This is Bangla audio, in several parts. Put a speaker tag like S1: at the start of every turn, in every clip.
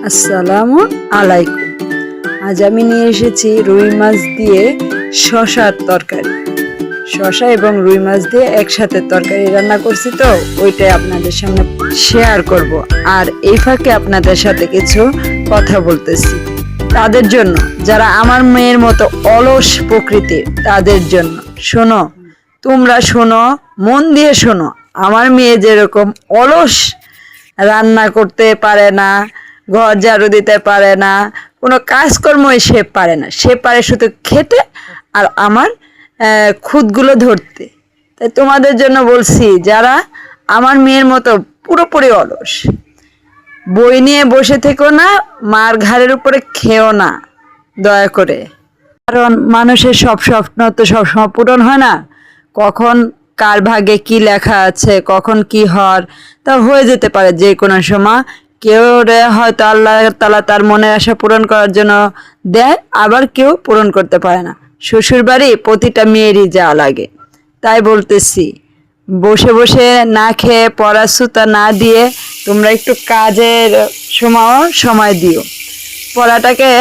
S1: আসসালামু আলাইকুম। আজ আমি নিয়ে এসেছি রুই মাছ দিয়ে শশার তরকারি। শশা এবং রুই মাছ দিয়ে একসাথে তরকারি রান্না করছি, তো ওইটাই আপনাদের সামনে শেয়ার করব। আর এই ফাঁকে আপনাদের সাথে কিছু কথা বলতেছি তাদের জন্য, যারা আমার মেয়ের মতো অলস প্রকৃতির, তাদের জন্য। শোনো, তোমরা শোনো, মন দিয়ে শোনো। আমার মেয়ে যেরকম অলস, রান্না করতে পারে না, ঘর ঝাড়ু দিতে পারে না, কোনো কাজকর্মই সে পারে না। সে পারে শুধু খেতে আর আমার খুদগুলো ধরতে। তাই তোমাদের জন্য বলছি, যারা আমার মেয়ের মতো পুরোপুরি অলস, বই নিয়ে বসে থেকো না, মার ঘাড়ের উপরে খেও না দয়া করে। কারণ মানুষের সব স্বপ্ন তো সবসময় পূরণ হয় না। কখন কার ভাগে কি লেখা আছে, কখন কি হওয়ার তা হয়ে যেতে পারে যে কোনো সময়। কেউ হয়তো আল্লাহ তাআলা তার মনের আশা পূরণ করার জন্য দেয়, আবার কেউ পূরণ করতে পারে না। শ্বশুরবাড়ি প্রতিটা মেয়েরই যাওয়া লাগে। তাই বলতেছি, বসে বসে না খেয়ে পড়াশুতা না দিয়ে তোমরা একটু কাজের সময় দিও। পড়াটাকে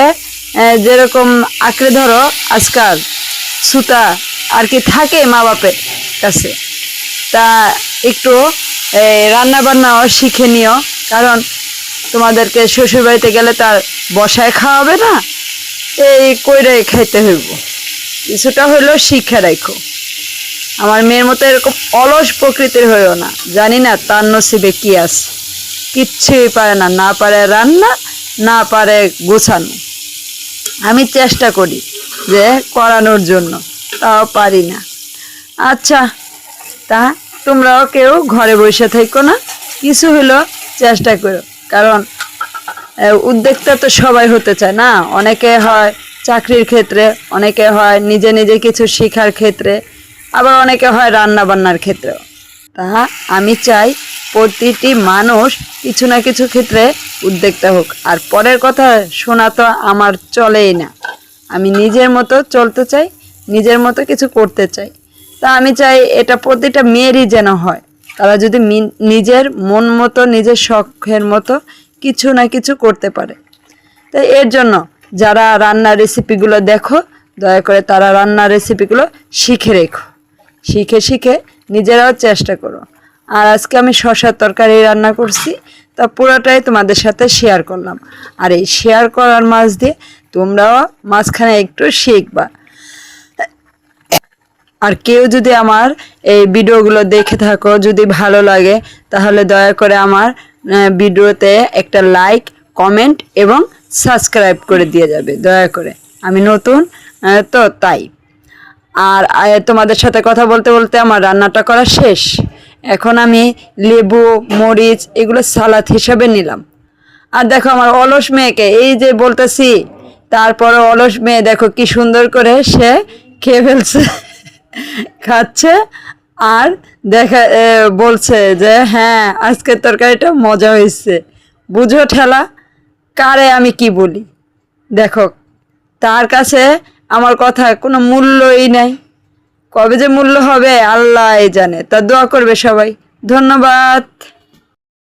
S1: যেরকম আঁকড়ে ধরো, আজকাল সুতা আর কি থাকে মা বাপের কাছে, তা একটু রান্না বান্নাও শিখে নিও। কারণ তোমাদেরকে শ্বশুরবাড়িতে গেলে তার বসায় খাওয়াবে না, এই কইরে খাইতে হইব। কিছুটা হইলেও শিক্ষা রাখো। আমার মেয়ের মতো এরকম অলস প্রকৃতির হইও না। জানি না তার নসিবে কি আছে, কিচ্ছুই পারে না। না পারে রান্না, না পারে গোছানো। আমি চেষ্টা করি যে করানোর জন্য, তাও পারি না। আচ্ছা, তা তোমরাও কেউ ঘরে বসে থাকো না, কিছু হলো চেষ্টা করো। কারণ উদ্যোক্তা তো সবাই হতে চায় না। অনেকে হয় চাকরির ক্ষেত্রে, অনেকে হয় নিজে নিজে কিছু শেখার ক্ষেত্রে, আবার অনেকে হয় রান্না বান্নার ক্ষেত্রেও। তা আমি চাই প্রতিটি মানুষ কিছু না কিছু ক্ষেত্রে উদ্যোক্তা হোক। আর পরের কথা শোনা তো আমার চলেই না। আমি নিজের মতো চলতে চাই, নিজের মতো কিছু করতে চাই। তা আমি চাই এটা প্রতিটা মেয়েরই যেন হয়। তারা যদি নিজের মন মতো, নিজের শখের মতো কিছু না কিছু করতে পারে। তাই এর জন্য যারা রান্নার রেসিপিগুলো দেখো, দয়া করে তারা রান্নার রেসিপিগুলো শিখে রেখো। শিখে শিখে নিজেরাও চেষ্টা করো। আর আজকে আমি শশার তরকারি রান্না করছি, তা পুরোটাই তোমাদের সাথে শেয়ার করলাম। আর এই শেয়ার করার মাঝ দিয়ে তোমরাও মাঝখানে একটু শিখবা। আর কেউ যদি আমার এই ভিডিওগুলো দেখে থাকো, যদি ভালো লাগে, তাহলে দয়া করে আমার ভিডিওতে একটা লাইক, কমেন্ট এবং সাবস্ক্রাইব করে দিয়ে যাবে দয়া করে। আমি নতুন তো তাই। আর তোমাদের সাথে কথা বলতে বলতে আমার রান্নাটা করা শেষ। এখন আমি লেবু, মরিচ এগুলো সালাদ হিসাবে নিলাম। আর দেখো আমার অলস মেয়েকে, এই যে বলতেছি, তারপরে অলস মেয়ে দেখো কি সুন্দর করে সে খেয়ে ফেলছে, খাচ্ছে। আর দেখা বলছে যে হ্যাঁ, আজকের তরকারিটা মজা হয়েছে। বুঝো ঠেলা, কারে আমি কি বলি। দেখো, তার কাছে আমার কথা কোনো মূল্যই নাই। কবে যে মূল্য হবে আল্লাহ জানে। তা দোয়া করবে সবাই। ধন্যবাদ।